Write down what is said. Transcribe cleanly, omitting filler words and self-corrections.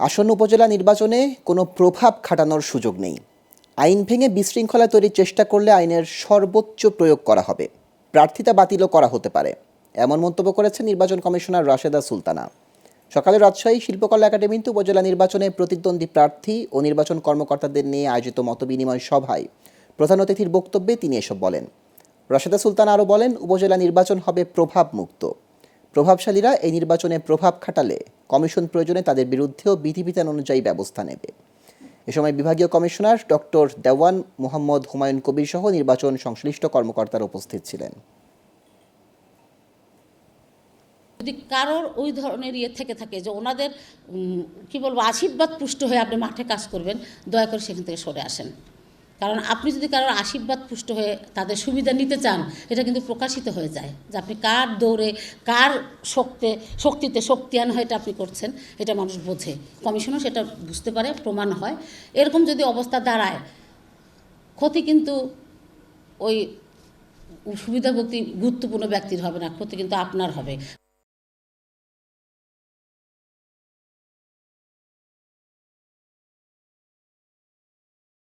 আসন্ন উপজেলা নির্বাচনে কোনো প্রভাব খাটানোর সুযোগ নেই। আইন ভেঙে বিশৃঙ্খলা তৈরির চেষ্টা করলে আইনের সর্বোচ্চ প্রয়োগ করা হবে। প্রার্থিতা বাতিলও করা হতে পারে, এমন মন্তব্য করেছেন নির্বাচন কমিশনার রাশেদা সুলতানা। সকালে রাজশাহী শিল্পকলা একাডেমিতে উপজেলা নির্বাচনে প্রতিদ্বন্দ্বী প্রার্থী ও নির্বাচন কর্মকর্তাদের নিয়ে আয়োজিত মতবিনিময় সভায় প্রধান অতিথির বক্তব্যে তিনি এসব বলেন। রাশেদা সুলতানা আরও বলেন, উপজেলা নির্বাচন হবে প্রভাব মুক্ত। প্রভাবশালীরা এই নির্বাচনে প্রভাব খাটালে কমিশন প্রয়োজনে তাদের বিরুদ্ধেও বিধিবিধান অনুযায়ী ব্যবস্থা নেবে। এ সময় বিভাগীয় কমিশনার ডক্টর দেওয়ান মোহাম্মদ হুমায়ুন কবির সহ নির্বাচন সংশ্লিষ্ট কর্মকর্তারা উপস্থিত ছিলেন। যদি কারোর ওই ধরনের থেকে থাকে যে ওনাদের কি বলবো আশীর্বাদ পুষ্ট হয়ে আপনি মাঠে কাজ করবেন, দয়া করে সেখান থেকে সরে আসেন। কারণ আপনি যদি কারোর আশীর্বাদ পুষ্ট হয়ে তাদের সুবিধা নিতে চান, এটা কিন্তু প্রকাশিত হয়ে যায় যে আপনি কার দৌড়ে কার শক্তিতে শক্তিয়ান হয়ে এটা আপনি করছেন, এটা মানুষ বোঝে। কমিশনও সেটা বুঝতে পারে, প্রমাণ হয়। এরকম যদি অবস্থা দাঁড়ায়, ক্ষতি কিন্তু ওই সুবিধাভোগী গুরুত্বপূর্ণ ব্যক্তির হবে না, ক্ষতি কিন্তু আপনার হবে।